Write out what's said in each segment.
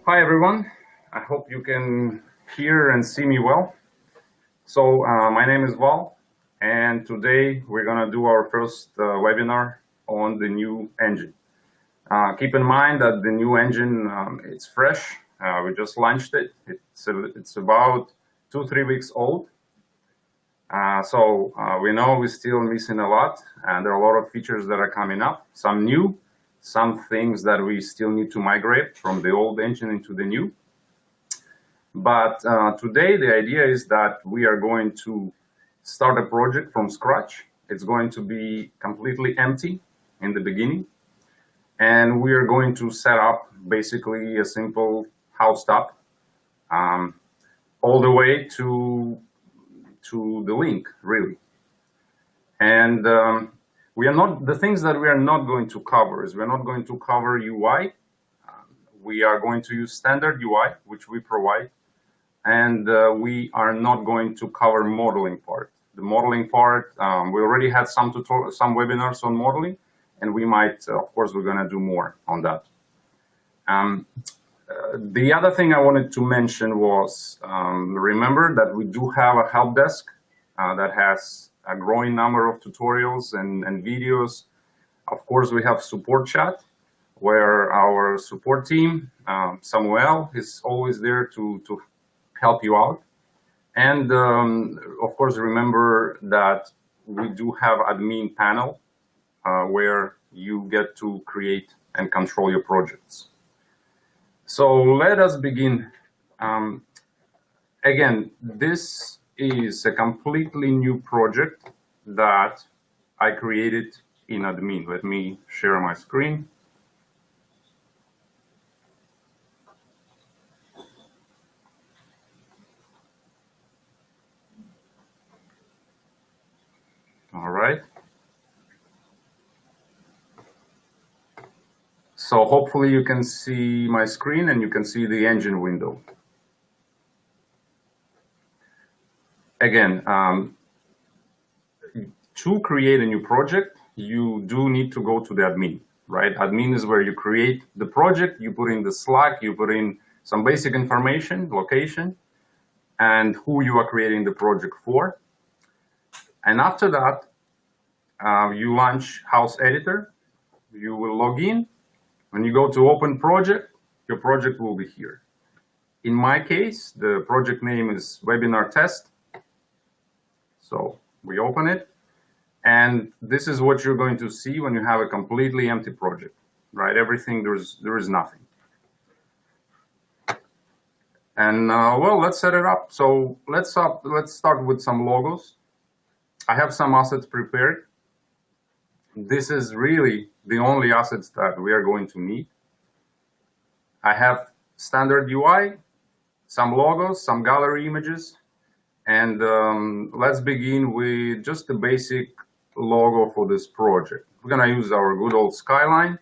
Hi everyone, I hope you can hear and see me well. So my name is Val, and today we're going to do our first webinar on the new engine. Keep in mind that the new engine, it's fresh. We just launched it. It's about 2-3 weeks old. So we know we're still missing a lot, and there are a lot of features that are coming up, some new, some things that we still need to migrate from the old engine into the new. But today the idea is that we are going to start a project from scratch. It's going to be completely empty in the beginning, and we are going to set up basically a simple Hauzd app all the way to the link, really. And the things that we are not going to cover is we're not going to cover UI. We are going to use standard UI, which we provide, and we are not going to cover modeling part. The modeling part, we already had some webinars on modeling, and we might, of course, we're going to do more on that. The other thing I wanted to mention was, remember that we do have a help desk that has a growing number of tutorials and videos. Of course, we have support chat, where our support team, Samuel, is always there to help you out. And of course, remember that we do have admin panel where you get to create and control your projects. So let us begin. Again, this is a completely new project that I created in admin. Let me share my screen. All right. So hopefully you can see my screen and you can see the engine window. Again, to create a new project, you do need to go to the admin, right? Admin is where you create the project, you put in the Slack, you put in some basic information, location, and who you are creating the project for. And after that, you launch Hauzd Editor, you will log in. When you go to open project, your project will be here. In my case, the project name is Webinar Test. So we open it, and this is what you're going to see when you have a completely empty project, right? Everything, there is nothing. And well, let's set it up. So let's start with some logos. I have some assets prepared. This is really the only assets that we are going to need. I have standard UI, some logos, some gallery images, and let's begin with just the basic logo for this project. We're gonna use our good old skyline.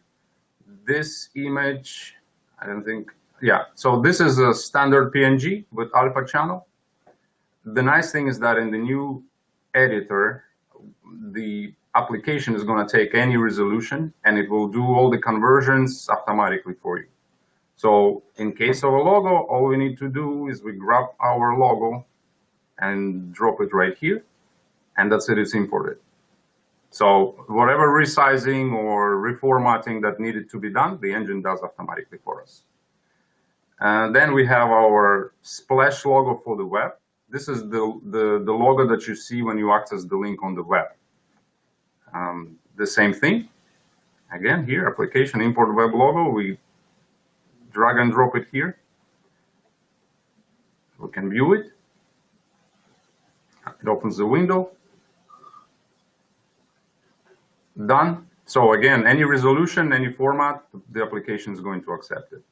This image, I don't think, yeah, so this is a standard PNG with alpha channel. The nice thing is that in the new editor, the application is going to take any resolution and it will do all the conversions automatically for you. So in case of a logo, all we need to do is we grab our logo and drop it right here, and that's it, it's imported. So whatever resizing or reformatting that needed to be done, the engine does automatically for us. And then we have our splash logo for the web. This is the logo that you see when you access the link on the web. The same thing. Again, here, application import web logo. We drag and drop it here. We can view it. It opens the window. Done. So again, any resolution, any format, the application is going to accept it.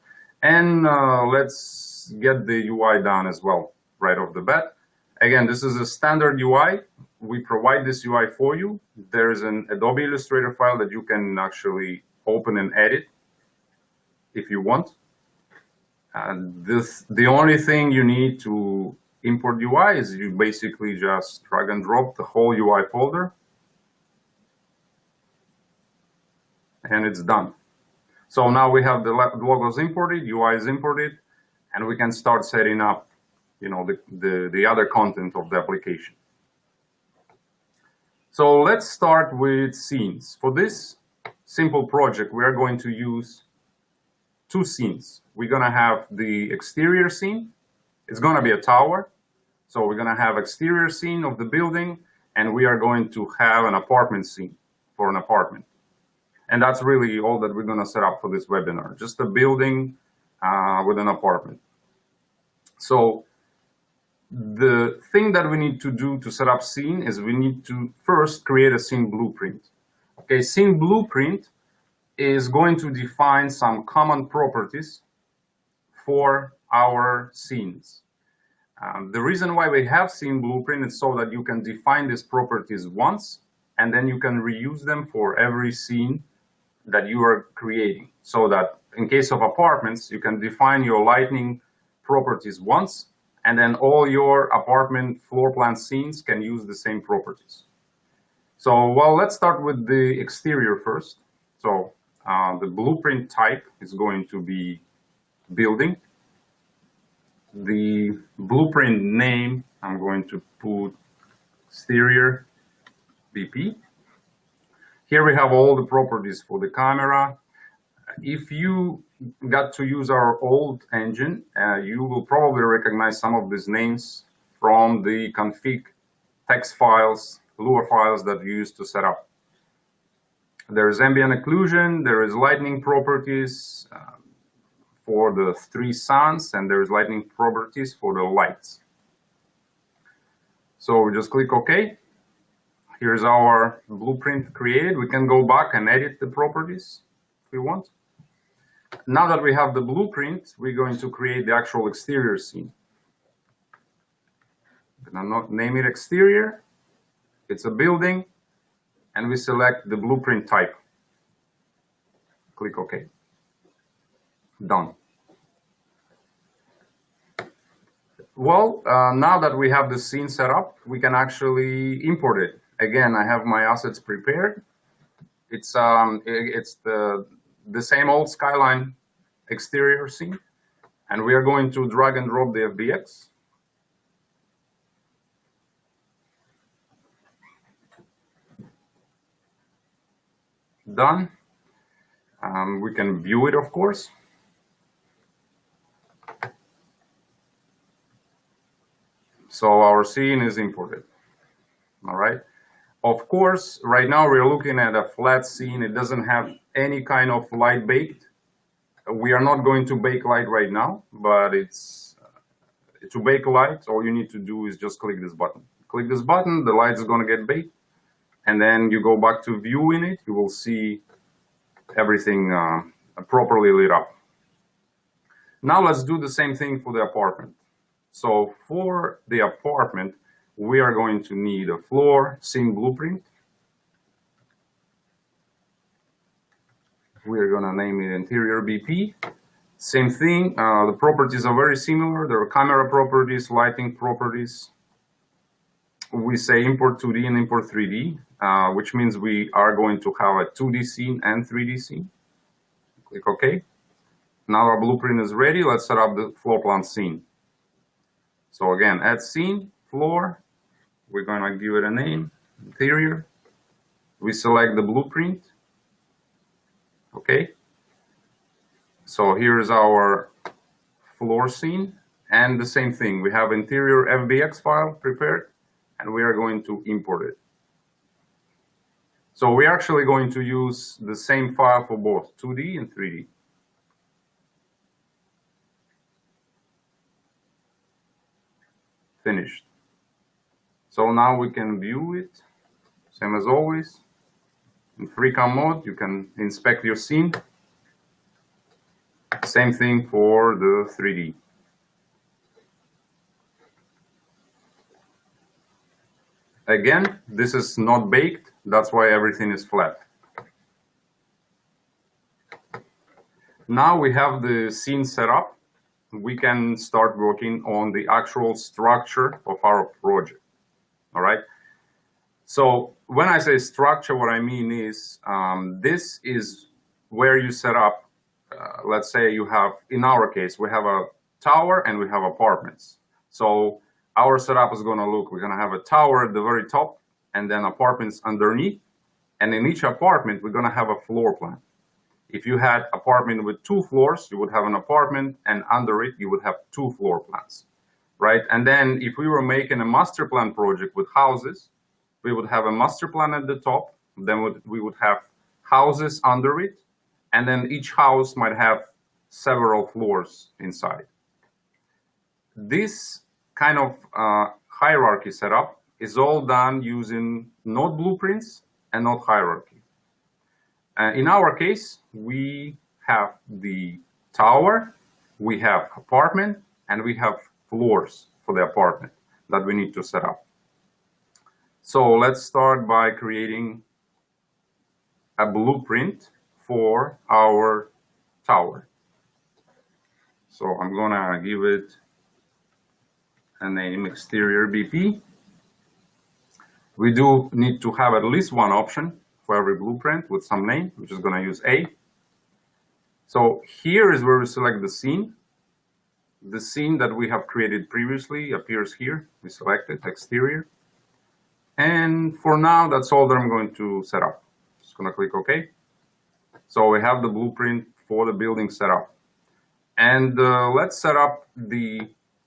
And let's get the UI done as well, right off the bat. Again, this is a standard UI. We provide this UI for you. There is an Adobe Illustrator file that you can actually open and edit if you want. The only thing you need to import UI is you basically just drag and drop the whole UI folder, and it's done. So now we have the logos imported, UI is imported, and we can start setting up, the other content of the application. So let's start with scenes. For this simple project, we are going to use two scenes. We're going to have the exterior scene. It's going to be a tower. So we're going to have exterior scene of the building, and we are going to have an apartment scene for an apartment. And that's really all that we're going to set up for this webinar, just a building with an apartment. So the thing that we need to do to set up scene is we need to first create a scene blueprint. Okay, scene blueprint is going to define some common properties for our scenes. The reason why we have scene blueprint is so that you can define these properties once, and then you can reuse them for every scene that you are creating. So that in case of apartments, you can define your lighting properties once, and then all your apartment floor plan scenes can use the same properties. So, well, let's start with the exterior first. So the blueprint type is going to be building. The blueprint name, I'm going to put exterior BP. Here we have all the properties for the camera. If you got to use our old engine, you will probably recognize some of these names from the config text files, Lua files that you used to set up. There's ambient occlusion, there is lighting properties for the 3 suns, and there's lighting properties for the lights. So we just click OK. Here's our blueprint created. We can go back and edit the properties if we want. Now that we have the blueprint, we're going to create the actual exterior scene. I'm going to name it exterior. It's a building, and we select the blueprint type. Click OK. Done. Well, now that we have the scene set up, we can actually import it. Again, I have my assets prepared. It's the same old skyline exterior scene, and we are going to drag and drop the FBX. Done. We can view it, of course. So our scene is imported. All right. Of course, right now we're looking at a flat scene. It doesn't have any kind of light baked. We are not going to bake light right now, but it's to bake light, all you need to do is just click this button. Click this button, the light is going to get baked, and then you go back to viewing it. You will see everything properly lit up. Now let's do the same thing for the apartment. So for the apartment, we are going to need a floor scene blueprint. We are going to name it interior BP. Same thing, the properties are very similar. There are camera properties, lighting properties. We say import 2D and import 3D, which means we are going to have a 2D scene and 3D scene. Click OK. Now our blueprint is ready. Let's set up the floor plan scene. So again, add scene, floor. We're going to give it a name, interior. We select the blueprint. Okay. So here is our floor scene, and the same thing. We have interior FBX file prepared, and we are going to import it. So we're actually going to use the same file for both 2D and 3D. Finished. So now we can view it, same as always. In FreeCam mode, you can inspect your scene. Same thing for the 3D. Again, this is not baked, that's why everything is flat. Now we have the scene set up. We can start working on the actual structure of our project. All right. So when I say structure, what I mean is this is where you set up let's say you have, in our case, we have a tower and we have apartments. So our setup is going to look, we're going to have a tower at the very top and then apartments underneath. And in each apartment, we're going to have a floor plan. If you had apartment with 2 floors, you would have an apartment, and under it, you would have 2 floor plans, right? And then if we were making a master plan project with houses, we would have a master plan at the top, then we would have houses under it, and then each house might have several floors inside. This kind of hierarchy setup is all done using not blueprints and not hierarchy. In our case, we have the tower, we have apartment, and we have floors for the apartment that we need to set up. So let's start by creating a blueprint for our tower. So I'm gonna give it a name, exterior BP. We do need to have at least one option for every blueprint with some name, which is going to use A. So here is where we select the scene. The scene that we have created previously appears here. We select it, exterior. And for now, that's all that I'm going to set up. Just going to click OK. So we have the blueprint for the building set up. And let's set up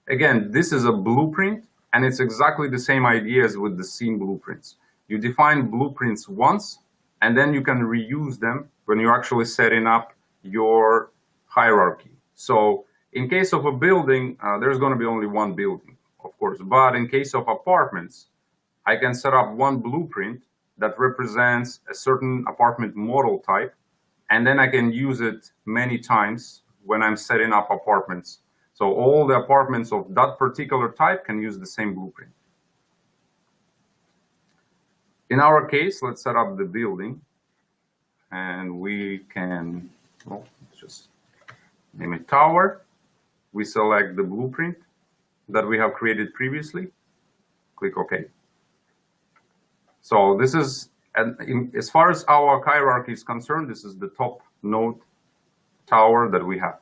again, this is a blueprint, and it's exactly the same idea as with the scene blueprints. You define blueprints once, and then you can reuse them when you're actually setting up your hierarchy. So in case of a building, there's going to be only one building, of course. But in case of apartments, I can set up one blueprint that represents a certain apartment model type, and then I can use it many times when I'm setting up apartments. So all the apartments of that particular type can use the same blueprint. In our case, let's set up the building, and we can, well, let's just name it tower. We select the blueprint that we have created previously, click OK. So this is, as far as our hierarchy is concerned, this is the top node tower that we have.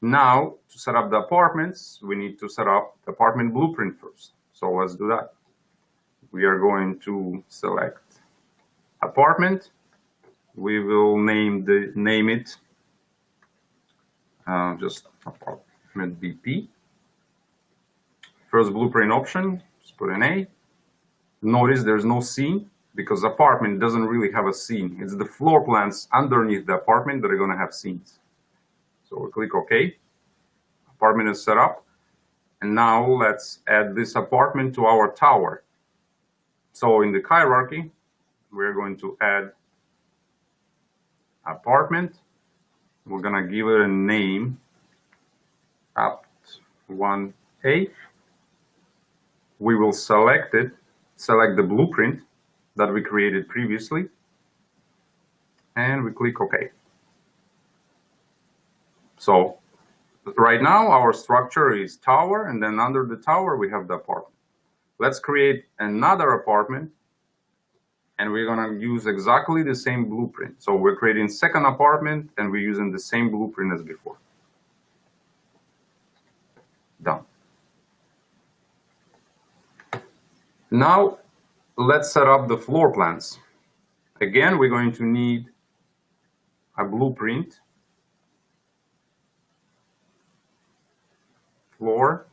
Now, to set up the apartments, we need to set up the apartment blueprint first. So let's do that. We are going to select apartment. We will name it just apartment BP. First blueprint option, just put an A. Notice there's no scene because apartment doesn't really have a scene. It's the floor plans underneath the apartment that are going to have scenes. So we click OK. Apartment is set up. And now let's add this apartment to our tower. So in the hierarchy, we're going to add apartment. We're going to give it a name, apt1A. We will select the blueprint that we created previously, and we click OK. So right now our structure is tower, and then under the tower we have the apartment. Let's create another apartment, and we're going to use exactly the same blueprint. So we're creating second apartment, and we're using the same blueprint as before. Done. Now let's set up the floor plans. Again, we're going to need a blueprint, floor,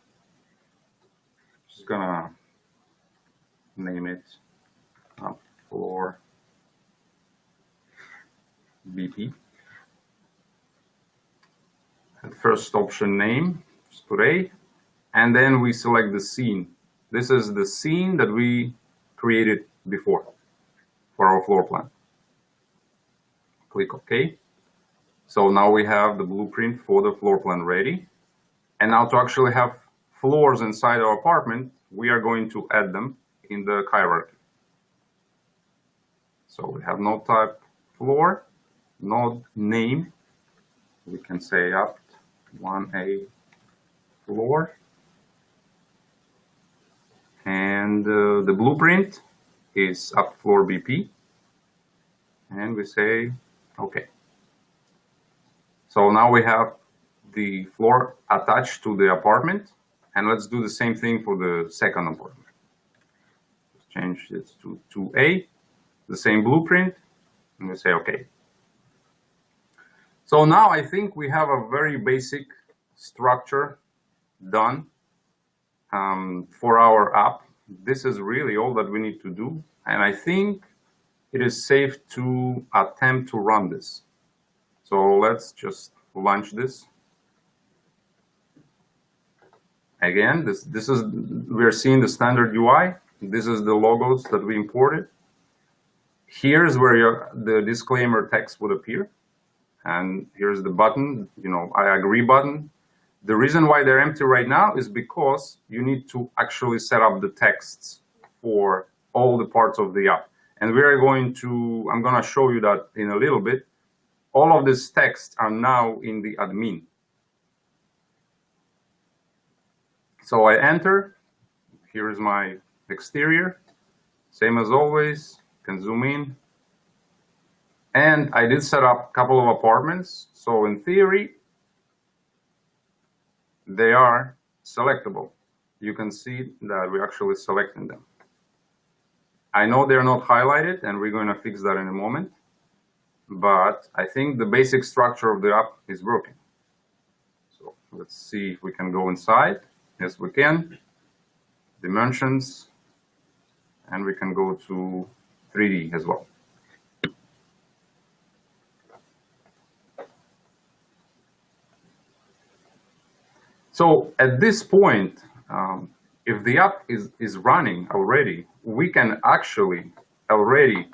just gonna name it floor BP. And first option name, just put A, and then we select the scene. This is the scene that we created before for our floor plan. Click OK. So now we have the blueprint for the floor plan ready. And now to actually have floors inside our apartment, we are going to add them in the hierarchy. So we have node type floor, node name. We can say apt1A floor. And the blueprint is apt floor BP. And we say OK. So now we have the floor attached to the apartment, and let's do the same thing for the second apartment. Let's change this to 2A, the same blueprint, and we say OK. So now I think we have a very basic structure done for our app. This is really all that we need to do, and I think it is safe to attempt to run this. So let's just launch this. Again, this is, we're seeing the standard UI. This is the logos that we imported. Here's where the disclaimer text would appear. And here's the button, I agree button. The reason why they're empty right now is because you need to actually set up the texts for all the parts of the app. And I'm going to show you that in a little bit. All of these texts are now in the admin. So I enter. Here is my exterior. Same as always. Can zoom in. And I did set up a couple of apartments. So in theory, they are selectable. You can see that we're actually selecting them. I know they're not highlighted, and we're going to fix that in a moment. But I think the basic structure of the app is working. So let's see if we can go inside. Yes, we can. Dimensions. And we can go to 3D as well. So at this point, if the app is running already, we can actually already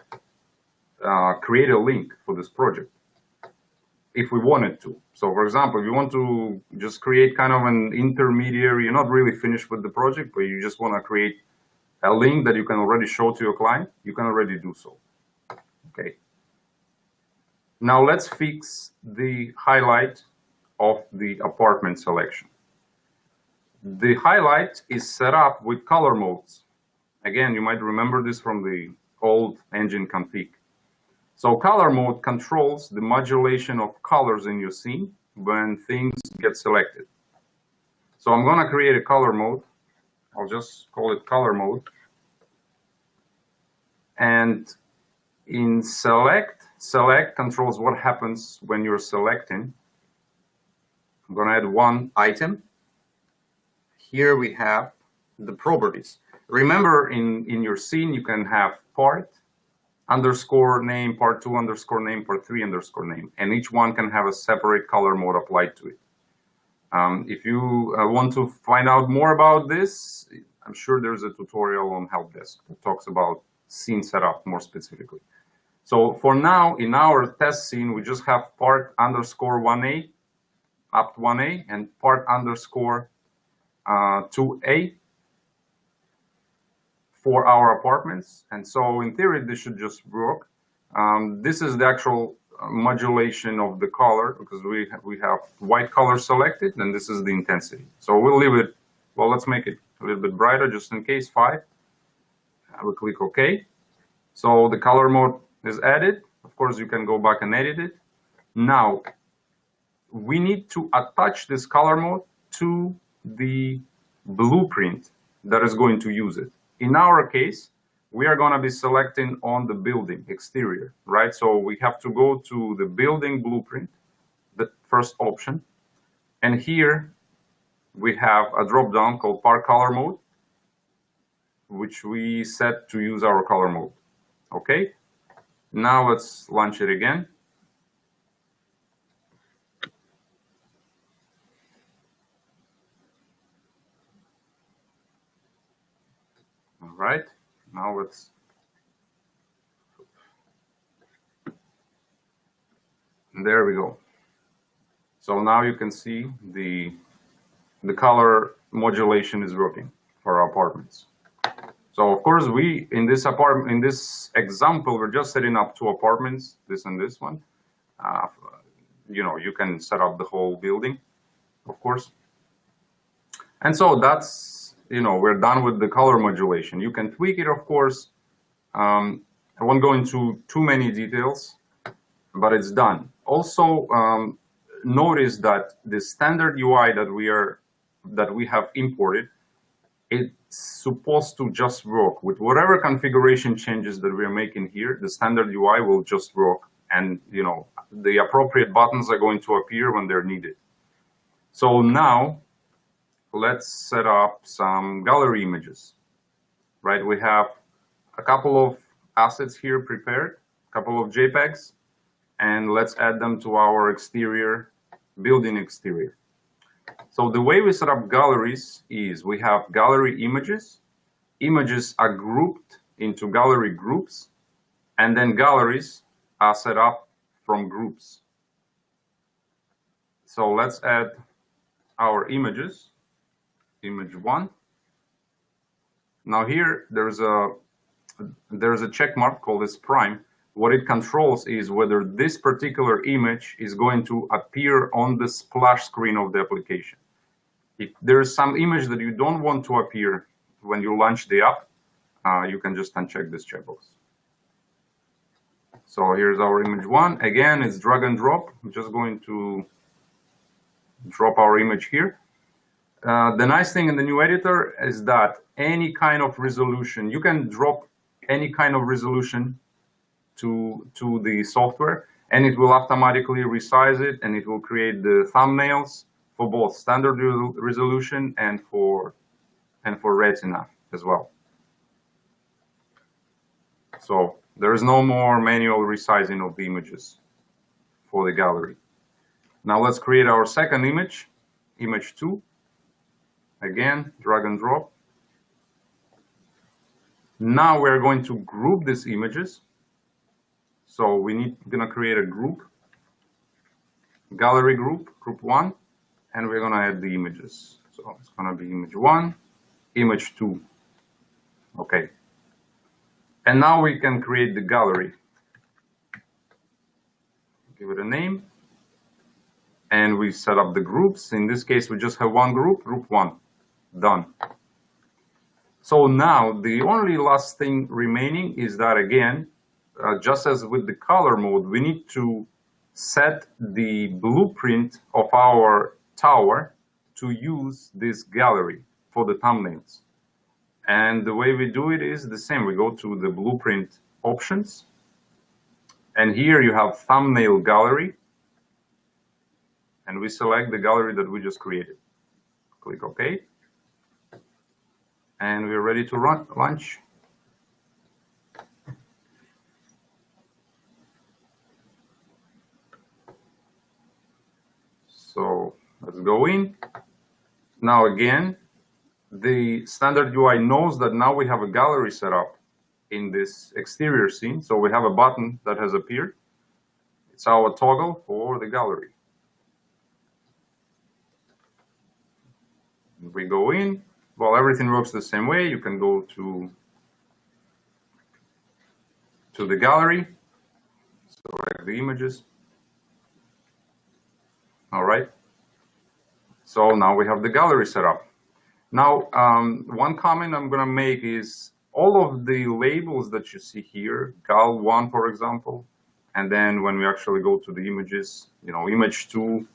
create a link for this project if we wanted to. So for example, if you want to just create kind of an intermediary, you're not really finished with the project, but you just want to create a link that you can already show to your client, you can already do so. Okay. Now let's fix the highlight of the apartment selection. The highlight is set up with color modes. Again, you might remember this from the old engine config. So color mode controls the modulation of colors in your scene when things get selected. So I'm going to create a color mode. I'll just call it color mode. And in select controls what happens when you're selecting. I'm going to add one item. Here we have the properties. Remember, in your scene, you can have part underscore name, part 2 underscore name, part 3 underscore name, and each one can have a separate color mode applied to it. If you want to find out more about this, I'm sure there's a tutorial on Help Desk that talks about scene setup more specifically. So for now, in our test scene, we just have part underscore 1A, up to 1A, and part underscore 2A for our apartments. And so in theory, this should just work. This is the actual modulation of the color, because we have white color selected, and this is the intensity. So we'll leave it, well, let's make it a little bit brighter just in case, 5. I will click OK. So the color mode is added. Of course, you can go back and edit it. Now, we need to attach this color mode to the blueprint that is going to use it. In our case, we are going to be selecting on the building exterior, right? So we have to go to the building blueprint, the first option. And here we have a drop down called Part Color Mode, which we set to use our color mode. Okay, now let's launch it again. All right, now let's. And there we go. So now you can see the color modulation is working for our apartments. So of course, we in this example, we're just setting up 2 apartments, this and this one. You can set up the whole building, of course. And so that's, we're done with the color modulation. You can tweak it, of course. I won't go into too many details, but it's done. Also, notice that the standard UI that we have imported, it's supposed to just work with whatever configuration changes that we're making here. The standard UI will just work, and the appropriate buttons are going to appear when they're needed. So now let's set up some gallery images. Right, we have a couple of assets here prepared, a couple of JPEGs, and let's add them to our exterior, building exterior. So the way we set up galleries is we have gallery images. Images are grouped into gallery groups, and then galleries are set up from groups. So let's add our images, image 1. Now here there's a check mark called as prime. What it controls is whether this particular image is going to appear on the splash screen of the application. If there's some image that you don't want to appear when you launch the app, you can just uncheck this checkbox. So here's our image 1. Again, it's drag and drop. I'm just going to drop our image here. The nice thing in the new editor is that any kind of resolution, you can drop any kind of resolution to the software, and it will automatically resize it, and it will create the thumbnails for both standard resolution and for Retina as well. So there is no more manual resizing of the images for the gallery. Now let's create our second image, image 2. Again, drag and drop. Now we're going to group these images. So we're gonna create a group, gallery group, group 1, and we're gonna add the images. So it's gonna be image 1, image 2. Okay. And now we can create the gallery. Give it a name. And we set up the groups. In this case, we just have one group, group 1. Done. So now the only last thing remaining is that, again, just as with the color mode, we need to set the blueprint of our tower to use this gallery for the thumbnails. And the way we do it is the same. We go to the blueprint options, and here you have thumbnail gallery, and we select the gallery that we just created. Click OK. And we're ready to launch. So let's go in. Now again, the standard UI knows that now we have a gallery set up in this exterior scene. So we have a button that has appeared. It's our toggle for the gallery. We go in. Well, everything works the same way. You can go to the gallery, select the images. All right. So now we have the gallery set up. Now, one comment I'm going to make is all of the labels that you see here, gal1, for example, and then when we actually go to the images, image 2,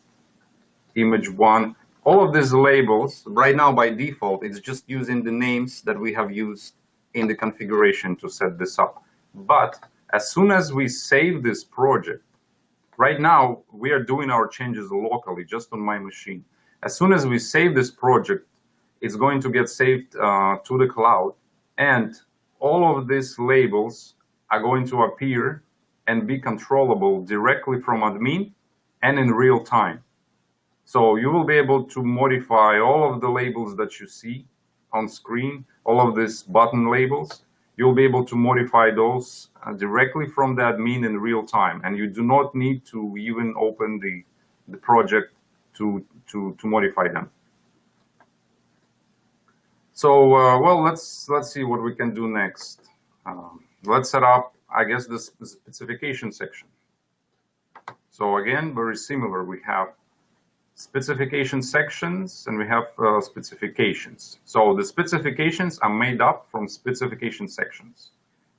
image 1, all of these labels, right now by default, it's just using the names that we have used in the configuration to set this up. But as soon as we save this project, right now we are doing our changes locally, just on my machine. As soon as we save this project, it's going to get saved to the cloud, and all of these labels are going to appear and be controllable directly from admin and in real time. So you will be able to modify all of the labels that you see on screen, all of these button labels. You'll be able to modify those directly from the admin in real time, and you do not need to even open the project to modify them. So well, let's see what we can do next. Let's set up, I guess, the specification section. So again, very similar. We have specification sections and we have specifications. So the specifications are made up from specification sections.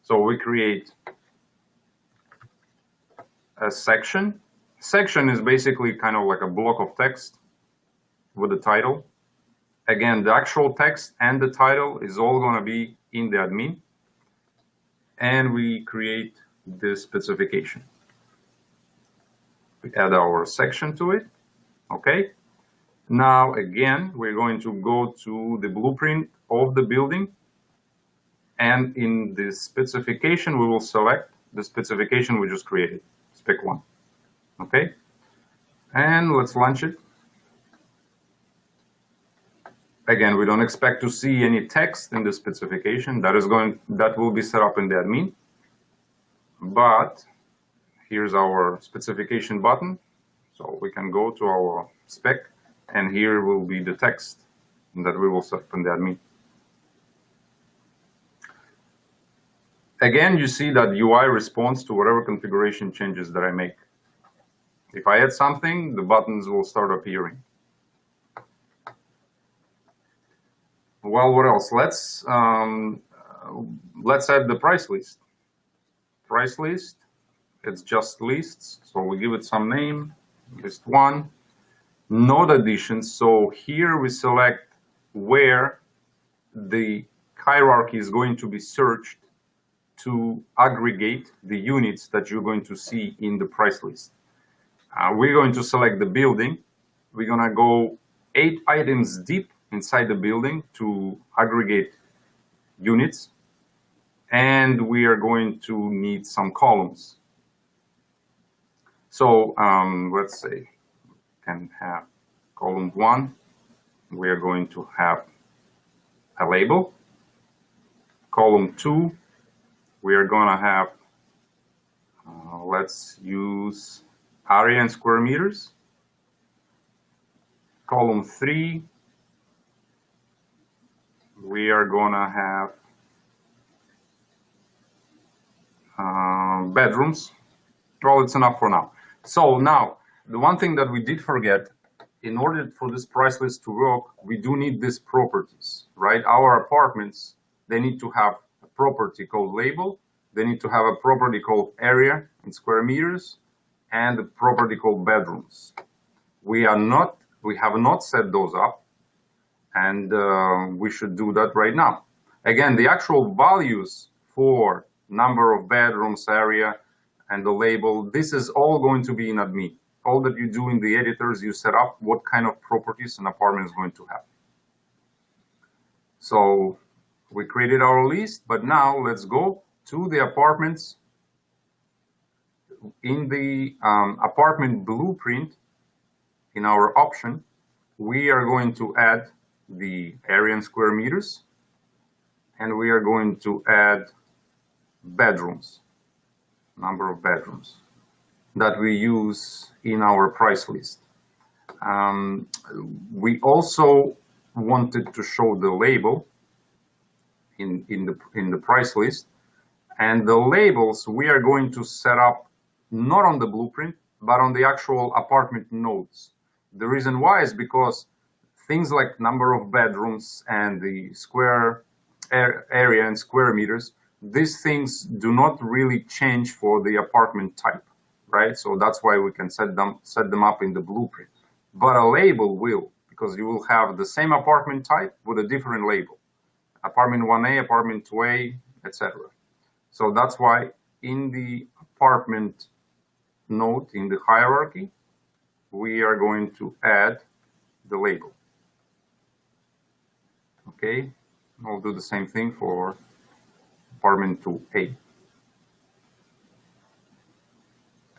So we create a section Section is basically kind of like a block of text with a title. Again, the actual text and the title is all going to be in the admin. And we create this specification. We add our section to it. Okay. Now, again, we're going to go to the blueprint of the building. And in the specification, we will select the specification we just created, spec 1. Okay. And let's launch it. Again, we don't expect to see any text in the specification. That will be set up in the admin. But here's our specification button. So we can go to our spec, and here will be the text that we will set up in the admin. Again, you see that UI responds to whatever configuration changes that I make. If I add something, the buttons will start appearing. Well, what else? Let's add the price list. Price list, it's just lists, so we give it some name, list 1. Node additions, so here we select where the hierarchy is going to be searched to aggregate the units that you're going to see in the price list. We're going to select the building. We're going to go 8 items deep inside the building to aggregate units. And we are going to need some columns. So let's say we can have column 1. We are going to have a label. Column 2, we are going to have, let's use area and square meters. Column 3, we are going to have bedrooms. Well, it's enough for now. So now, the one thing that we did forget, in order for this price list to work, we do need these properties, right? Our apartments, they need to have a property called label. They need to have a property called area in square meters, and a property called bedrooms. We have not set those up, and we should do that right now. Again, the actual values for number of bedrooms, area, and the label, this is all going to be in admin. All that you do in the editors, you set up what kind of properties an apartment is going to have. So we created our list, but now let's go to the apartments. In the apartment blueprint, in our option, we are going to add the area in square meters, and we are going to add bedrooms, number of bedrooms that we use in our price list. We also wanted to show the label in the price list, and the labels we are going to set up not on the blueprint, but on the actual apartment nodes. The reason why is because things like number of bedrooms and the square area and square meters, these things do not really change for the apartment type, right? So that's why we can set them up in the blueprint. But a label will, because you will have the same apartment type with a different label. Apartment 1A, apartment 2A, etc. So that's why in the apartment node, in the hierarchy, we are going to add the label. Okay, I'll do the same thing for apartment 2A.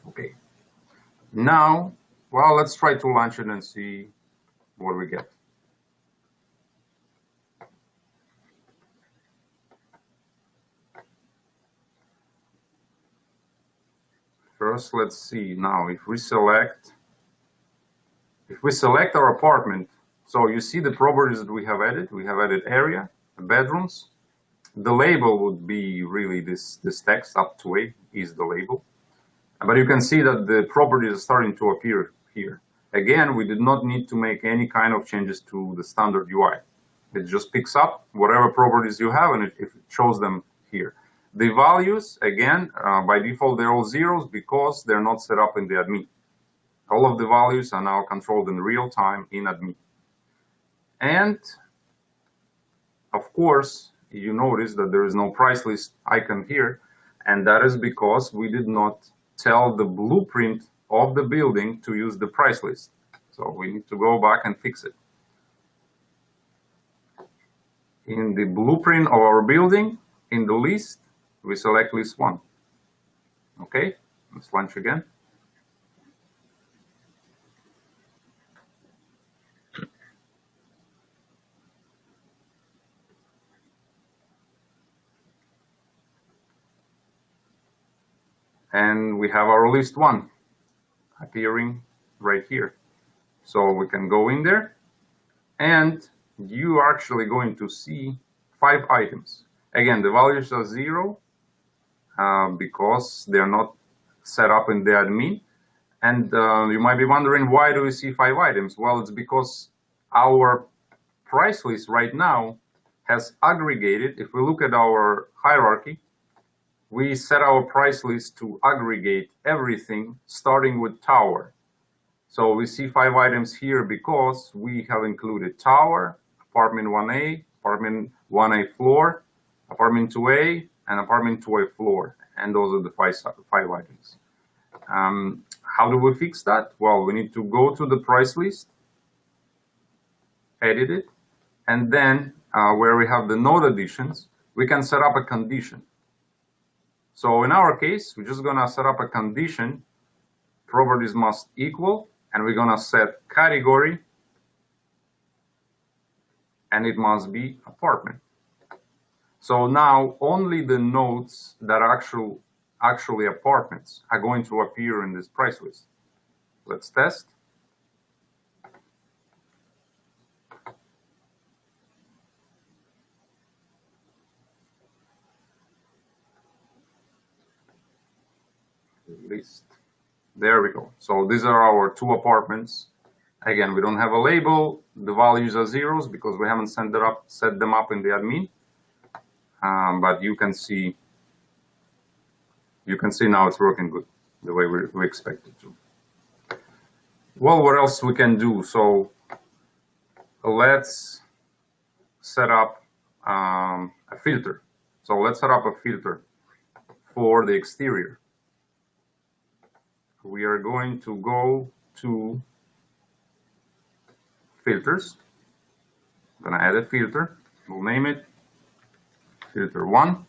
Okay, now, well, let's try to launch it and see what we get. First, let's see now if we select our apartment. So you see the properties that we have added. We have added area, bedrooms. The label would be really this text up to A is the label. But you can see that the properties are starting to appear here. Again, we did not need to make any kind of changes to the standard UI. It just picks up whatever properties you have and it shows them here. The values, again, by default, they're all zeros because they're not set up in the admin. All of the values are now controlled in real time in admin. And of course, you notice that there is no price list icon here, and that is because we did not tell the blueprint of the building to use the price list. So we need to go back and fix it. In the blueprint of our building, in the list, we select list 1. Okay, let's launch again. And we have our list 1 appearing right here. So we can go in there, and you are actually going to see 5 items. Again, the values are 0 because they're not set up in the admin. And you might be wondering, why do we see 5 items? Well, it's because our price list right now has aggregated. If we look at our hierarchy, we set our price list to aggregate everything starting with tower. So we see 5 items here because we have included tower, apartment 1A, apartment 1A floor, apartment 2A, and apartment 2A floor. And those are the 5 items. How do we fix that? Well, we need to go to the price list, edit it, and then where we have the node additions, we can set up a condition. So in our case, we're just gonna set up a condition, properties must equal, and we're gonna set category, and it must be apartment. So now only the nodes that are actually apartments are going to appear in this price list. Let's test. List. There we go. So these are our 2 apartments. Again, we don't have a label. The values are zeros because we haven't set them up in the admin. But you can see now it's working good, the way we expect it to. Well, what else we can do? So let's set up a filter. So let's set up a filter for the exterior. We are going to go to filters. I'm going to add a filter. We'll name it filter 1.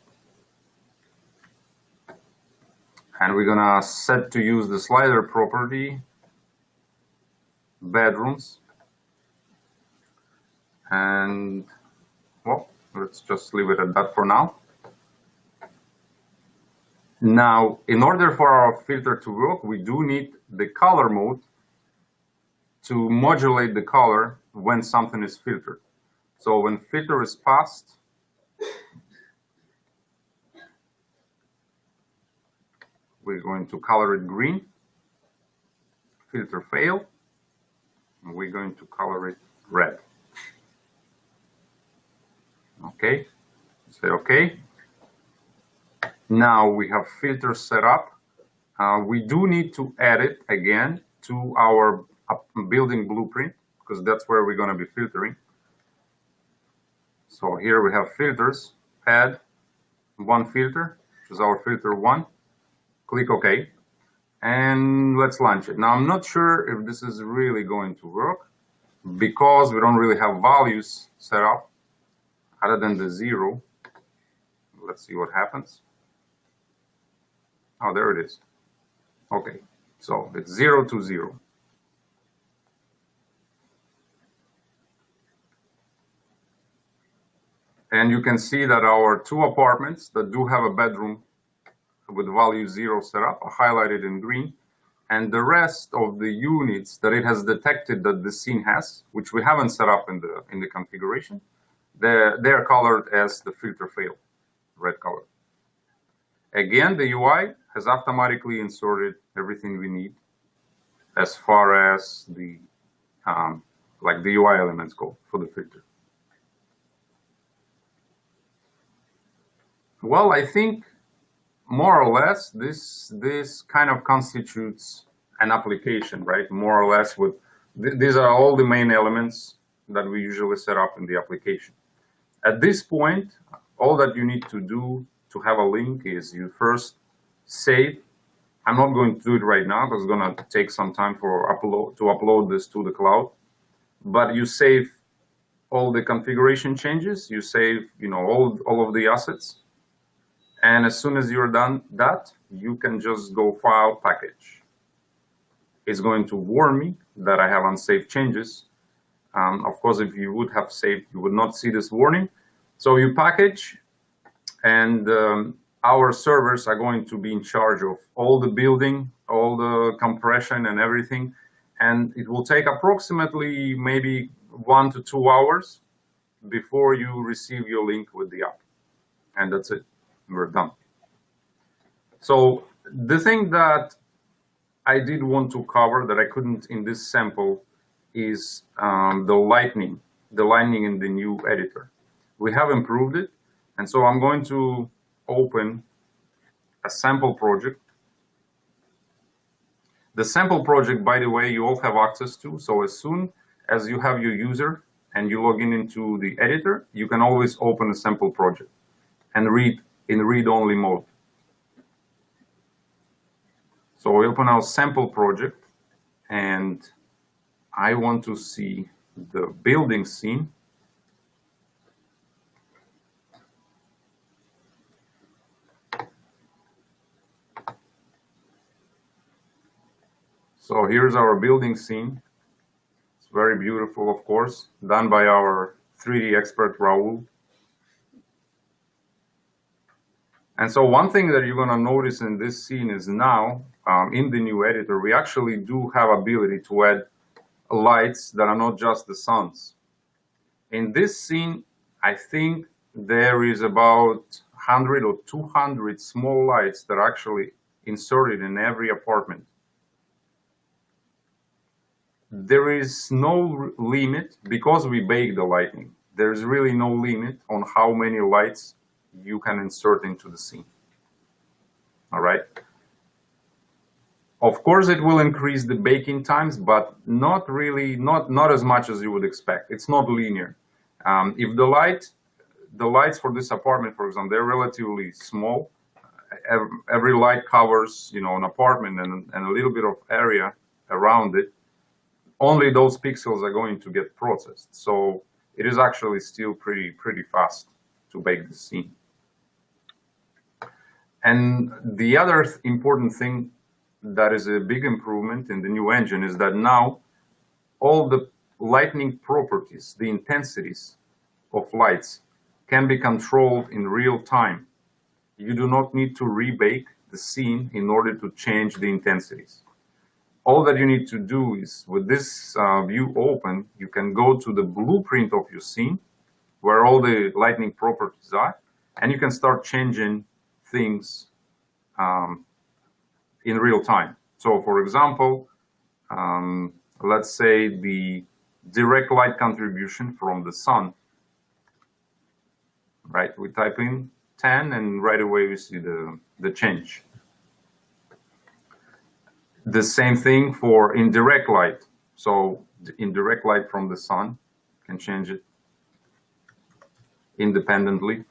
And we're going to set to use the slider property bedrooms. And well, let's just leave it at that for now. Now, in order for our filter to work, we do need the color mode to modulate the color when something is filtered. So when filter is passed, we're going to color it green. Filter fail, and we're going to color it red. Okay, say okay. Now we have filters set up. We do need to add it again to our building blueprint because that's where we're going to be filtering. So here we have filters, add 1 filter, which is our filter 1. Click OK, and let's launch it. Now I'm not sure if this is really going to work because we don't really have values set up other than the 0. Let's see what happens. Oh, there it is. Okay, so it's 0 to 0. And you can see that our 2 apartments that do have a bedroom with value 0 set up are highlighted in green. And the rest of the units that it has detected that the scene has, which we haven't set up in the configuration, they're colored as the filter fail, red color. Again, the UI has automatically inserted everything we need as far as the like the UI elements go for the filter. Well, I think more or less this kind of constitutes an application, right? More or less with, these are all the main elements that we usually set up in the application. At this point, all that you need to do to have a link is you first save. I'm not going to do it right now because it's going to take some time for to upload this to the cloud. But you save all the configuration changes. You save, all of the assets. And as soon as you're done that, you can just go File, Package. It's going to warn me that I have unsaved changes. Of course, if you would have saved, you would not see this warning. So you package, and our servers are going to be in charge of all the building, all the compression and everything. And it will take approximately maybe 1 to 2 hours before you receive your link with the app. And that's it. We're done. So the thing that I did want to cover that I couldn't in this sample is the lightning in the new editor. We have improved it. And so I'm going to open a sample project. The sample project, by the way, you all have access to. So as soon as you have your user and you log in into the editor, you can always open a sample project and read in read-only mode. So we open our sample project, and I want to see the building scene. So here's our building scene. It's very beautiful, of course, done by our 3D expert, Raul. And so one thing that you're going to notice in this scene is now, in the new editor, we actually do have ability to add lights that are not just the suns. In this scene, I think there is about 100 or 200 small lights that are actually inserted in every apartment. There is no limit, because we bake the lighting, there's really no limit on how many lights you can insert into the scene. All right. Of course, it will increase the baking times, but not really, not as much as you would expect. It's not linear. If the lights for this apartment, for example, they're relatively small. Every light covers, an apartment and a little bit of area around it. Only those pixels are going to get processed. So it is actually still pretty fast to bake the scene. And the other important thing that is a big improvement in the new engine is that now all the lighting properties, the intensities of lights, can be controlled in real time. You do not need to rebake the scene in order to change the intensities. All that you need to do is, with this view open, you can go to the blueprint of your scene, where all the lighting properties are, and you can start changing things in real time. So for example, let's say the direct light contribution from the sun, right? We type in 10 and right away we see the change. The same thing for indirect light. So the indirect light from the sun can change it independently.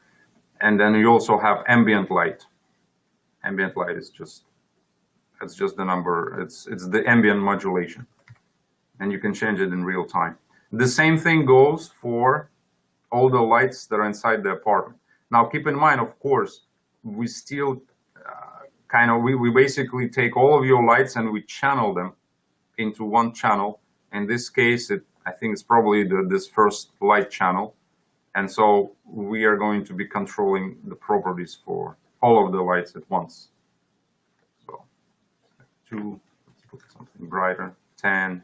And then you also have ambient light. Ambient light is just the number, it's the ambient modulation. And you can change it in real time. The same thing goes for all the lights that are inside the apartment. Now keep in mind, of course, we still we basically take all of your lights and we channel them into one channel. In this case, I think it's probably this first light channel. And so we are going to be controlling the properties for all of the lights at once. So 2, let's put something brighter, 10.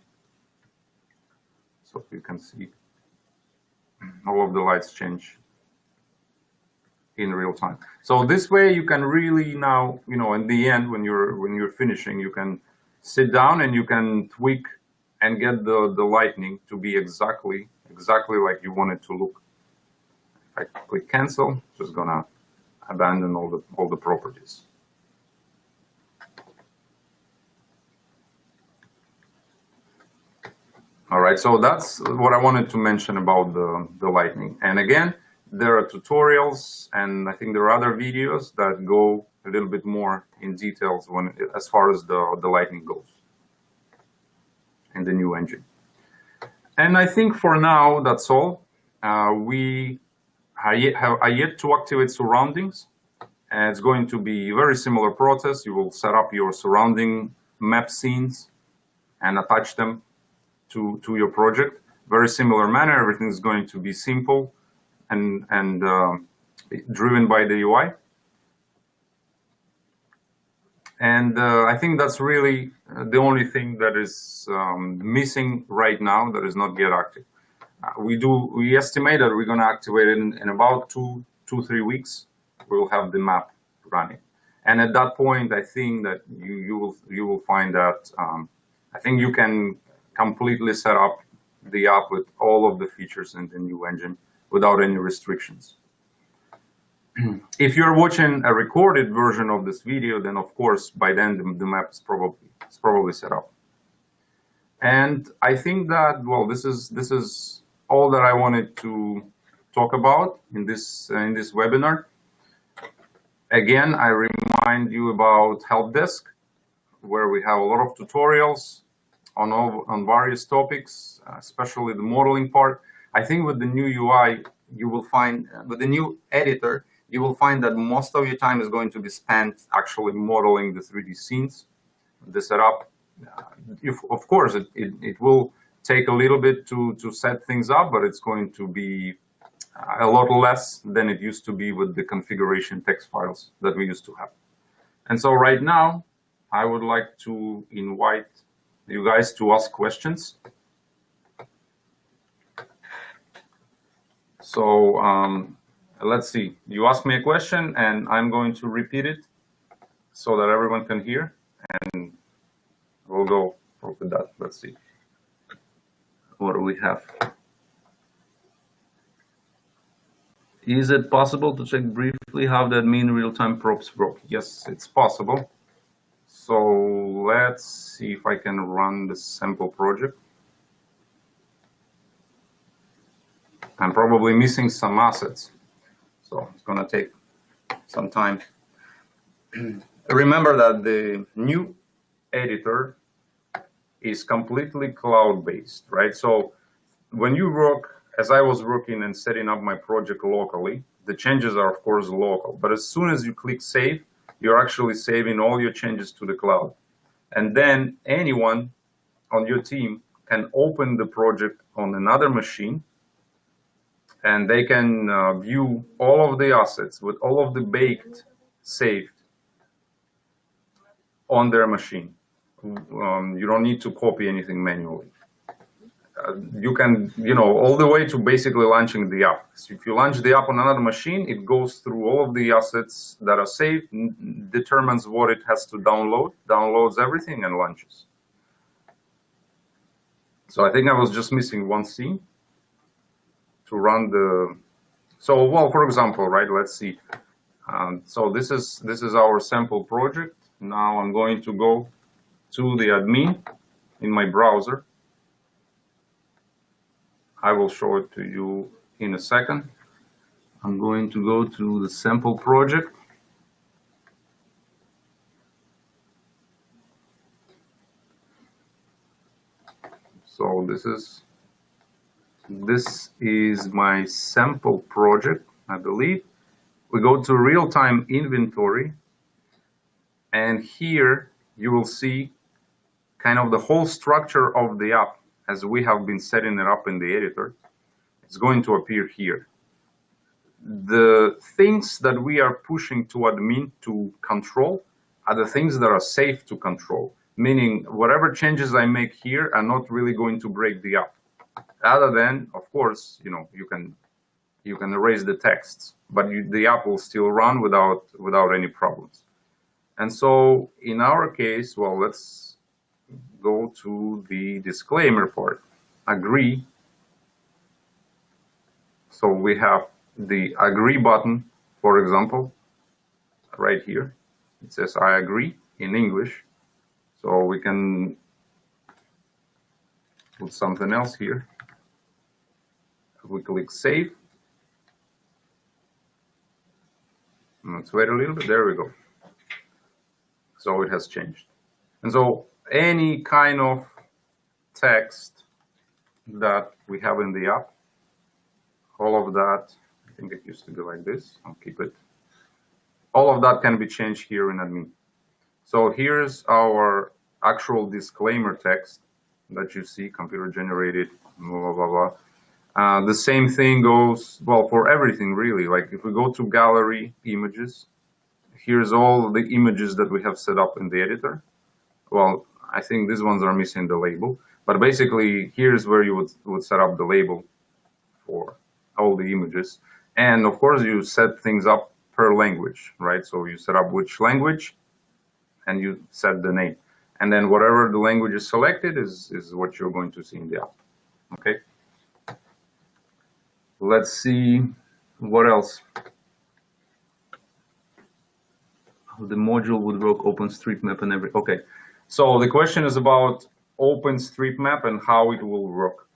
So you can see all of the lights change in real time. So this way you can really now, in the end, when you're finishing, you can sit down and you can tweak and get the lighting to be exactly like you want it to look. If I click cancel, just gonna abandon all the properties. All right, so that's what I wanted to mention about the Lightning. And again, there are tutorials, and I think there are other videos that go a little bit more in details as far as the Lightning goes and the new engine. And I think for now, that's all. We are yet to activate surroundings. And it's going to be a very similar process. You will set up your surrounding map scenes and attach them to your project. Very similar manner. Everything is going to be simple and driven by the UI. And I think that's really the only thing that is missing right now that is not yet active. We estimate that we're going to activate it in about 2-3 weeks. We'll have the map running, and at that point, I think that you will find that I think you can completely set up the app with all of the features in the new engine without any restrictions. If you're watching a recorded version of this video, then of course by then the map is probably set up. And I think that, well, this is all that I wanted to talk about in this webinar. Again, I remind you about Help Desk, where we have a lot of tutorials on various topics, especially the modeling part. I think with the new UI, you will find, with the new editor, you will find that most of your time is going to be spent actually modeling the 3D scenes, the setup. Of course, it will take a little bit to set things up, but it's going to be a lot less than it used to be with the configuration text files that we used to have. And so right now, I would like to invite you guys to ask questions. So let's see, you ask me a question and I'm going to repeat it so that everyone can hear, and we'll go with that. Let's see, what do we have? Is it possible to check briefly how the admin real-time props work? Yes, it's possible. So let's see if I can run the sample project. I'm probably missing some assets, so it's going to take some time. Remember that the new editor is completely cloud-based, right? So when you work, as I was working and setting up my project locally, the changes are of course local, but as soon as you click save, you're actually saving all your changes to the cloud. And then anyone on your team can open the project on another machine, and they can view all of the assets with all of the baked saved on their machine. You don't need to copy anything manually. You can, all the way to basically launching the app. So if you launch the app on another machine, it goes through all of the assets that are saved, determines what it has to download, downloads everything, and launches. So I think I was just missing one scene to run the. So, well, for example, right? Let's see. So this is our sample project. Now I'm going to go to the admin in my browser. I will show it to you in a second. I'm going to go to the sample project. So this is my sample project, I believe. We go to real-time inventory, and here you will see kind of the whole structure of the app as we have been setting it up in the editor. It's going to appear here. The things that we are pushing to admin to control are the things that are safe to control, meaning whatever changes I make here are not really going to break the app. Other than, of course, you can erase the texts, but the app will still run without any problems. And so in our case, well, let's go to the disclaimer part. Agree. So we have the agree button, for example, right here. It says I agree in English. So we can put something else here. We click save. Let's wait a little bit. There we go. So it has changed. And so any kind of text that we have in the app, all of that, I think it used to be like this. I'll keep it. All of that can be changed here in admin. So here's our actual disclaimer text that you see, computer generated, blah, blah, blah. The same thing goes, well, for everything really. Like if we go to gallery images, here's all the images that we have set up in the editor. Well, I think these ones are missing the label, but basically here's where you would set up the label for all the images. And of course you set things up per language, right? So you set up which language and you set the name. And then whatever the language is selected is what you're going to see in the app, okay? Let's see what else. The module would work OpenStreetMap and every, okay. So the question is about OpenStreetMap and how it will work.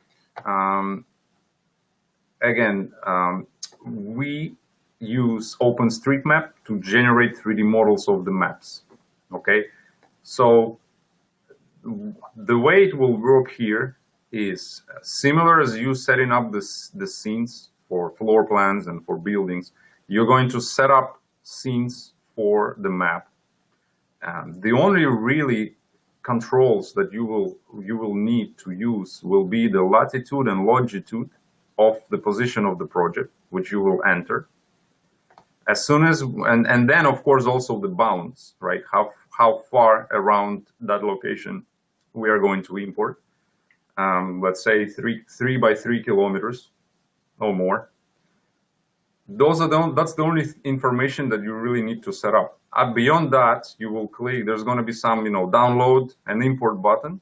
We use OpenStreetMap to generate 3D models of the maps, okay? So the way it will work here is similar as you setting up the scenes for floor plans and for buildings. You're going to set up scenes for the map. The only really controls that you will need to use will be the latitude and longitude of the position of the project, which you will enter. As soon as, and then of course also the bounds, right? How far around that location we are going to import. Let's say 3 by 3 kilometers or more. That's the only information that you really need to set up. Beyond that, you will click, there's going to be some, download and import button.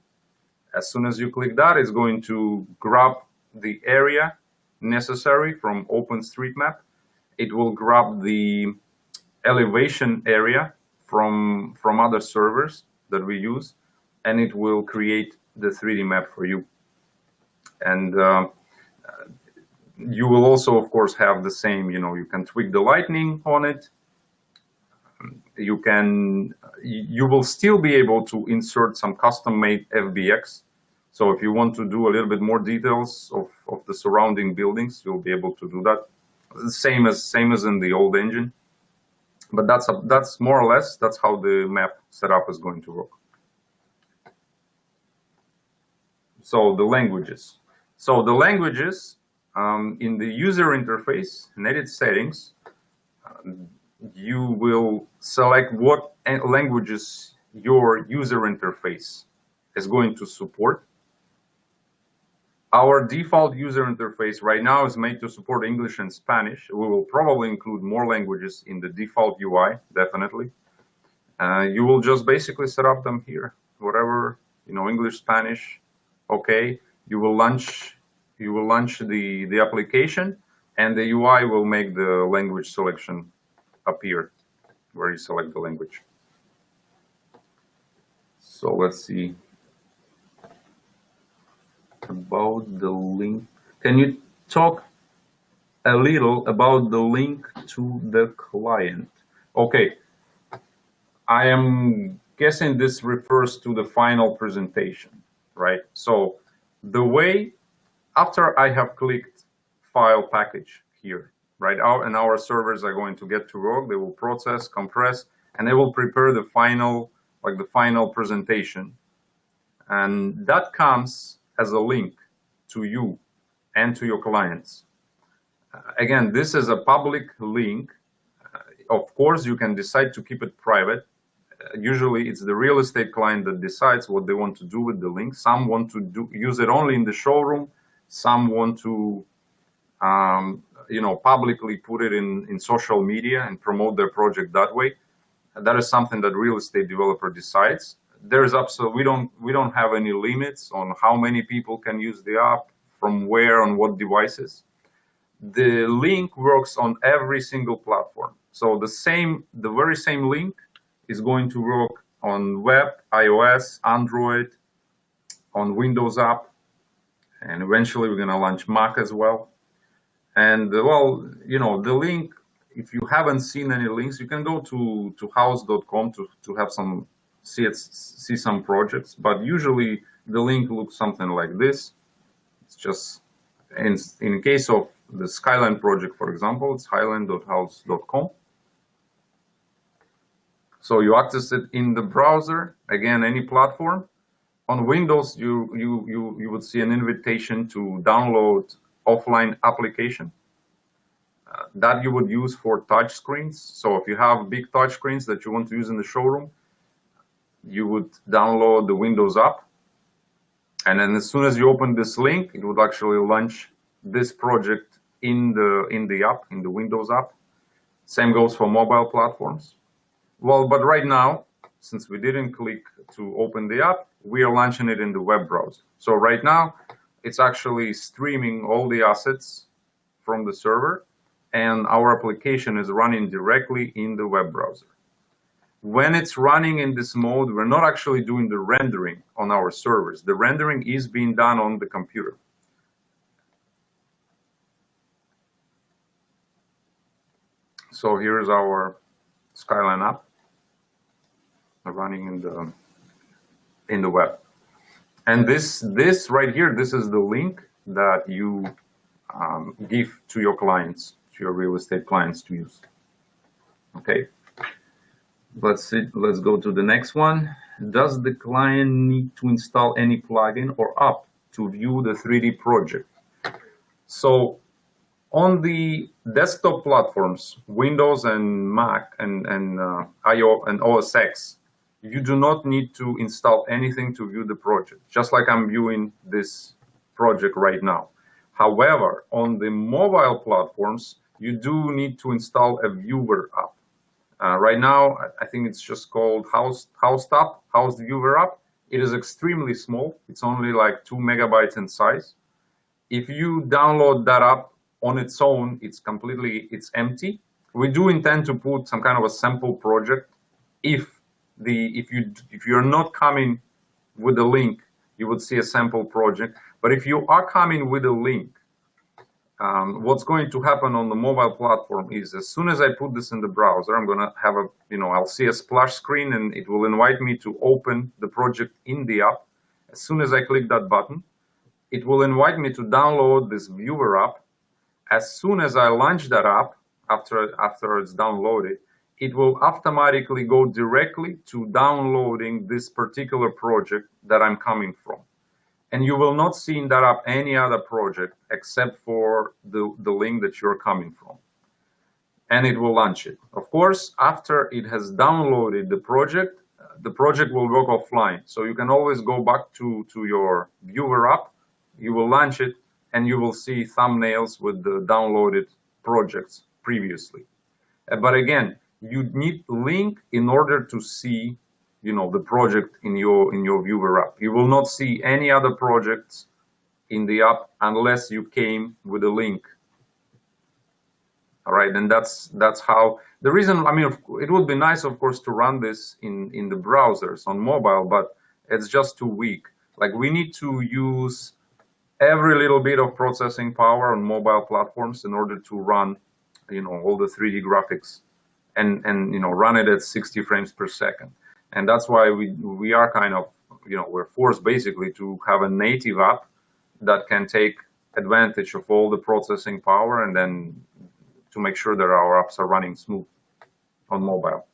As soon as you click that, it's going to grab the area necessary from OpenStreetMap. It will grab the elevation area from other servers that we use, and it will create the 3D map for you. And you will also, of course, have the same, you can tweak the lighting on it. You will still be able to insert some custom-made FBX. So if you want to do a little bit more details of the surrounding buildings, you'll be able to do that. Same as in the old engine. But that's more or less, that's how the map setup is going to work. So the languages. So the languages, in the user interface, in edit settings, you will select what languages your user interface is going to support. Our default user interface right now is made to support English and Spanish. We will probably include more languages in the default UI, definitely. You will just basically set up them here, whatever, English, Spanish, okay. You will launch the application, and the UI will make the language selection appear where you select the language. So let's see about the link. Can you talk a little about the link to the client? Okay, I am guessing this refers to the final presentation, right? So the way, after I have clicked file package here, right, and our servers are going to get to work, they will process, compress, and they will prepare the final, the final presentation. And that comes as a link to you and to your clients. Again, this is a public link. Of course, you can decide to keep it private. Usually it's the real estate client that decides what they want to do with the link. Some want to use it only in the showroom. Some want to publicly put it in social media and promote their project that way. That is something that real estate developer decides. There's we don't have any limits on how many people can use the app, from where, on what devices. The link works on every single platform. So the very same link is going to work on web, iOS, Android, on Windows app, and eventually we're going to launch Mac as well. And well, the link, if you haven't seen any links, you can go to hauzd.com to have some see some projects, but usually the link looks something like this. It's just in case of the Skyline project, for example, it's highline.hauzd.com. So you access it in the browser, again, any platform. On Windows, you would see an invitation to download offline application that you would use for touch screens. So if you have big touch screens that you want to use in the showroom, you would download the Windows app. And then as soon as you open this link, it would actually launch this project in the app, in the Windows app. Same goes for mobile platforms. Well, but right now, since we didn't click to open the app, we are launching it in the web browser. So right now, it's actually streaming all the assets from the server, and our application is running directly in the web browser. When it's running in this mode, we're not actually doing the rendering on our servers. The rendering is being done on the computer. So here's our Skyline app running in the web. And this right here, this is the link that you give to your clients, to your real estate clients to use. Okay. Let's go to the next one. Does the client need to install any plugin or app to view the 3D project? So on the desktop platforms, Windows and Mac and iOS and OS X, you do not need to install anything to view the project, just like I'm viewing this project right now. However, on the mobile platforms, you do need to install a viewer app. Right now, I think it's just called Hauzd Viewer app. It is extremely small. It's only like 2 megabytes in size. If you download that app on its own, it's empty. We do intend to put some kind of a sample project. If you're not coming with a link, you would see a sample project. But if you are coming with a link, what's going to happen on the mobile platform is, as soon as I put this in the browser, I'm going to have I'll see a splash screen, and it will invite me to open the project in the app. As soon as I click that button, it will invite me to download this viewer app. As soon as I launch that app, after it's downloaded, it will automatically go directly to downloading this particular project that I'm coming from. And you will not see in that app any other project except for the link that you're coming from. And it will launch it. Of course, after it has downloaded the project will work offline. So you can always go back to your viewer app, you will launch it, and you will see thumbnails with the downloaded projects previously. But again, you need link in order to see the project in your viewer app. You will not see any other projects in the app unless you came with a link. All right, and that's how the reason. I mean, it would be nice, of course, to run this in the browsers on mobile, but it's just too weak. Like, we need to use every little bit of processing power on mobile platforms in order to run, all the 3D graphics and run it at 60 frames per second. And that's why we are kind of, we're forced basically to have a native app that can take advantage of all the processing power, and then to make sure that our apps are running smooth on mobile.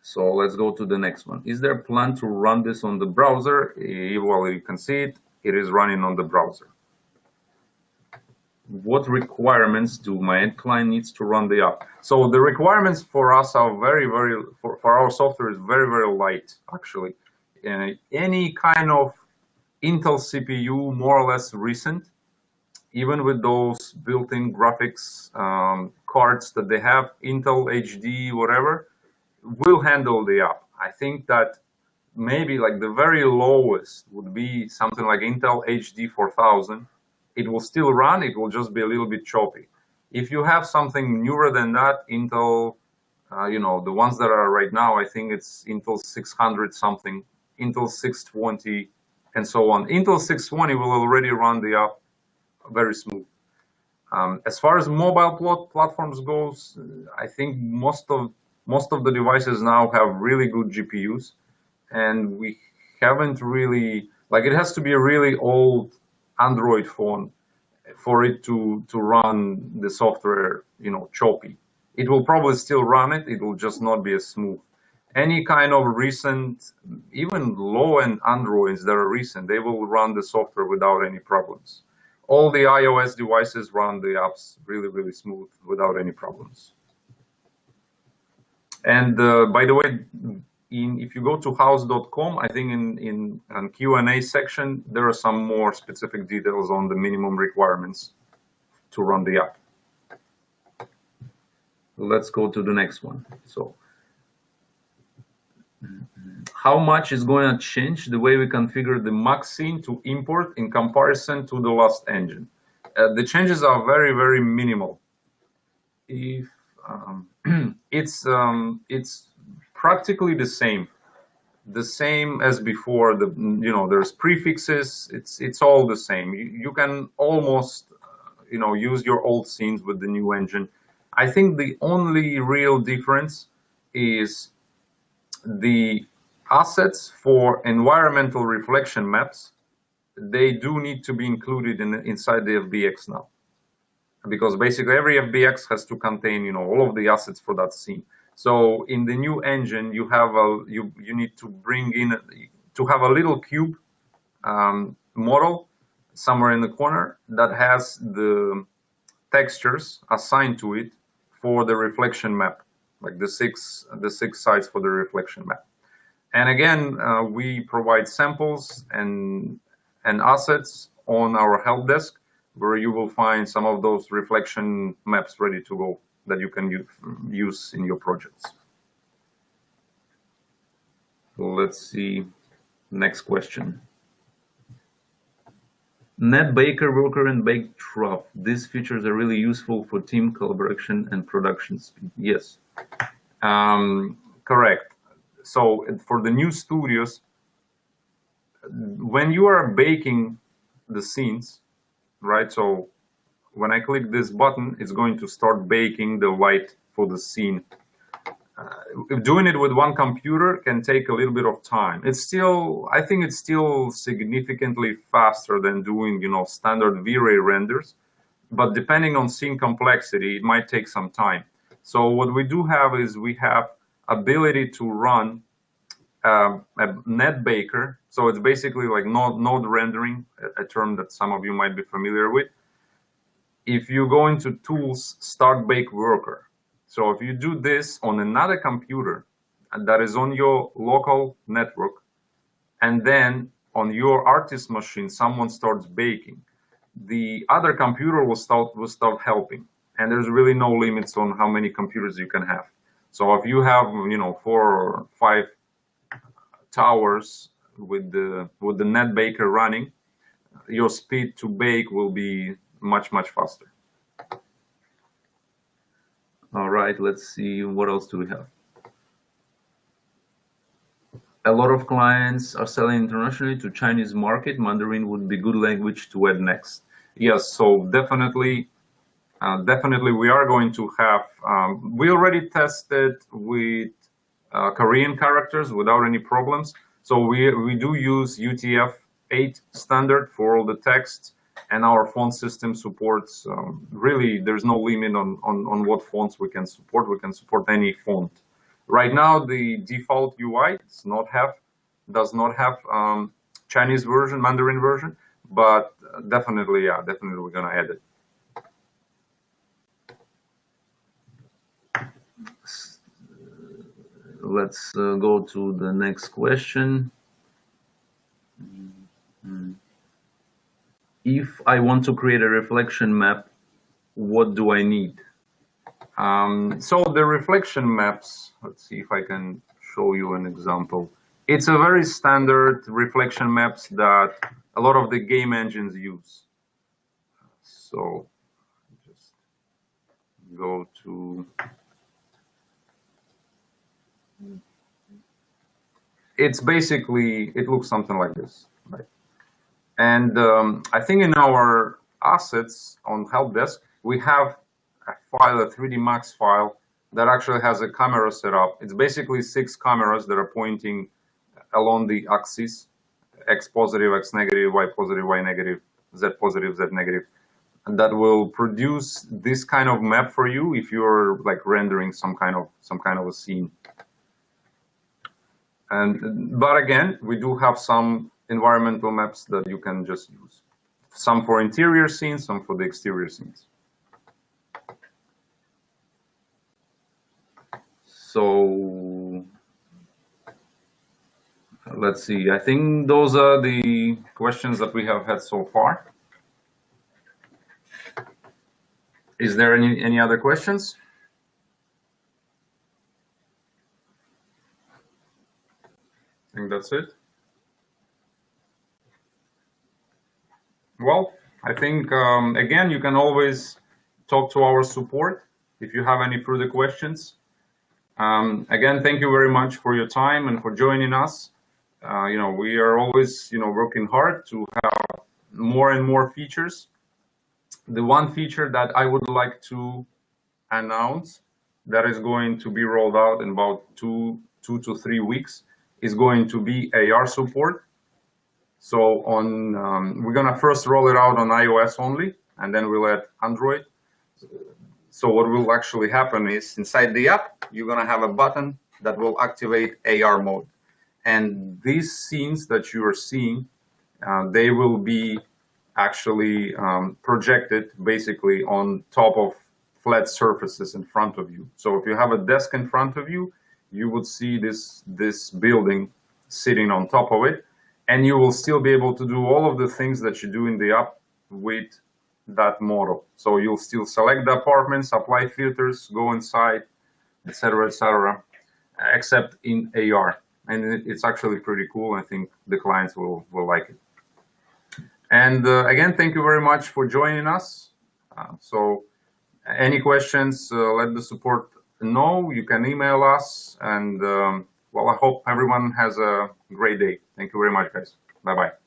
So let's go to the next one. Is there a plan to run this on the browser? Well, you can see it is running on the browser. What requirements do my end client needs to run the app? So the requirements for us are for our software is very, very light, actually. Any kind of Intel CPU, more or less recent, even with those built-in graphics cards that they have, Intel HD, whatever, will handle the app. I think that maybe like the very lowest would be something like Intel HD 4000. It will still run, it will just be a little bit choppy. If you have something newer than that, Intel, the ones that are right now, I think it's Intel 600 something, Intel 620 and so on. Intel 620 will already run the app very smooth. As far as mobile platforms goes, I think most of the devices now have really good GPUs, and we haven't really, like, it has to be a really old Android phone for it to run the software, choppy. It will probably still run it. It will just not be as smooth. Any kind of recent, even low-end Androids that are recent, they will run the software without any problems. All the iOS devices run the apps really, really smooth without any problems. And by the way, if you go to hauzd.com, I think in Q&A section, there are some more specific details on the minimum requirements to run the app. Let's go to the next one. So, how much is going to change the way we configure the Mac scene to import in comparison to the last engine? The changes are very, very minimal. If it's practically the same as before. There's prefixes. It's all the same. You can almost use your old scenes with the new engine. I think the only real difference is the assets for environmental reflection maps. They do need to be included inside the FBX now, because basically every FBX has to contain all of the assets for that scene. So in the new engine, you have you need to bring in to have a little cube model somewhere in the corner that has the textures assigned to it for the reflection map, like the six sides for the reflection map. And again, we provide samples and assets on our help desk, where you will find some of those reflection maps ready to go that you can use in your projects. So let's see, next question. Net Baker Worker and Bake Trough. These features are really useful for team collaboration and production speed. Yes, correct. So for the new studios, when you are baking the scenes, right? So when I click this button, it's going to start baking the light for the scene. Doing it with one computer can take a little bit of time. I think it's still significantly faster than doing, standard V-Ray renders, but depending on scene complexity, it might take some time. So what we do have is we have ability to run a net baker. So it's basically like node rendering, a term that some of you might be familiar with. If you go into Tools, Start Bake Worker. So if you do this on another computer that is on your local network, and then on your artist machine, someone starts baking, the other computer will start helping. And there's really no limits on how many computers you can have. So if you have, 4 or 5 towers with the net baker running, your speed to bake will be much, much faster. All right, let's see, what else do we have? A lot of clients are selling internationally to Chinese market. Mandarin would be good language to add next. Yes, so definitely we are going to have, we already tested with Korean characters without any problems. So we do use UTF-8 standard for all the text, and our font system supports, really, there's no limit on what fonts we can support. We can support any font. Right now, the default UI does not have Chinese version, Mandarin version, but definitely we're gonna add it. Let's go to the next question. If I want to create a reflection map, what do I need? So the reflection maps, let's see if I can show you an example. It's a very standard reflection maps that a lot of the game engines use. So just go to, it's basically, it looks something like this, right? And I think in our assets on help desk, we have a file, a 3D Max file that actually has a camera set up. It's basically 6 cameras that are pointing along the axis, X positive, X negative, Y positive, Y negative, Z positive, Z negative, and that will produce this kind of map for you if you're like rendering some kind of a scene. But again, we do have some environmental maps that you can just use. Some for interior scenes, some for the exterior scenes. So let's see. I think those are the questions that we have had so far. Is there any other questions? I think that's it. Well, I think, again, you can always talk to our support if you have any further questions. Again, thank you very much for your time and for joining us. We are always, working hard to have more and more features. The one feature that I would like to announce that is going to be rolled out in about two to 3 weeks is going to be AR support. So we're gonna first roll it out on iOS only, and then we'll add Android. So what will actually happen is inside the app, you're gonna have a button that will activate AR mode. And these scenes that you are seeing, they will be actually projected basically on top of flat surfaces in front of you. So if you have a desk in front of you, you would see this building sitting on top of it, and you will still be able to do all of the things that you do in the app with that model. So you'll still select the apartments, apply filters, go inside, etc., except in AR. And it's actually pretty cool. I think the clients will like it. And again, thank you very much for joining us. So any questions, let the support know. You can email us. And well, I hope everyone has a great day. Thank you very much, guys. Bye-bye.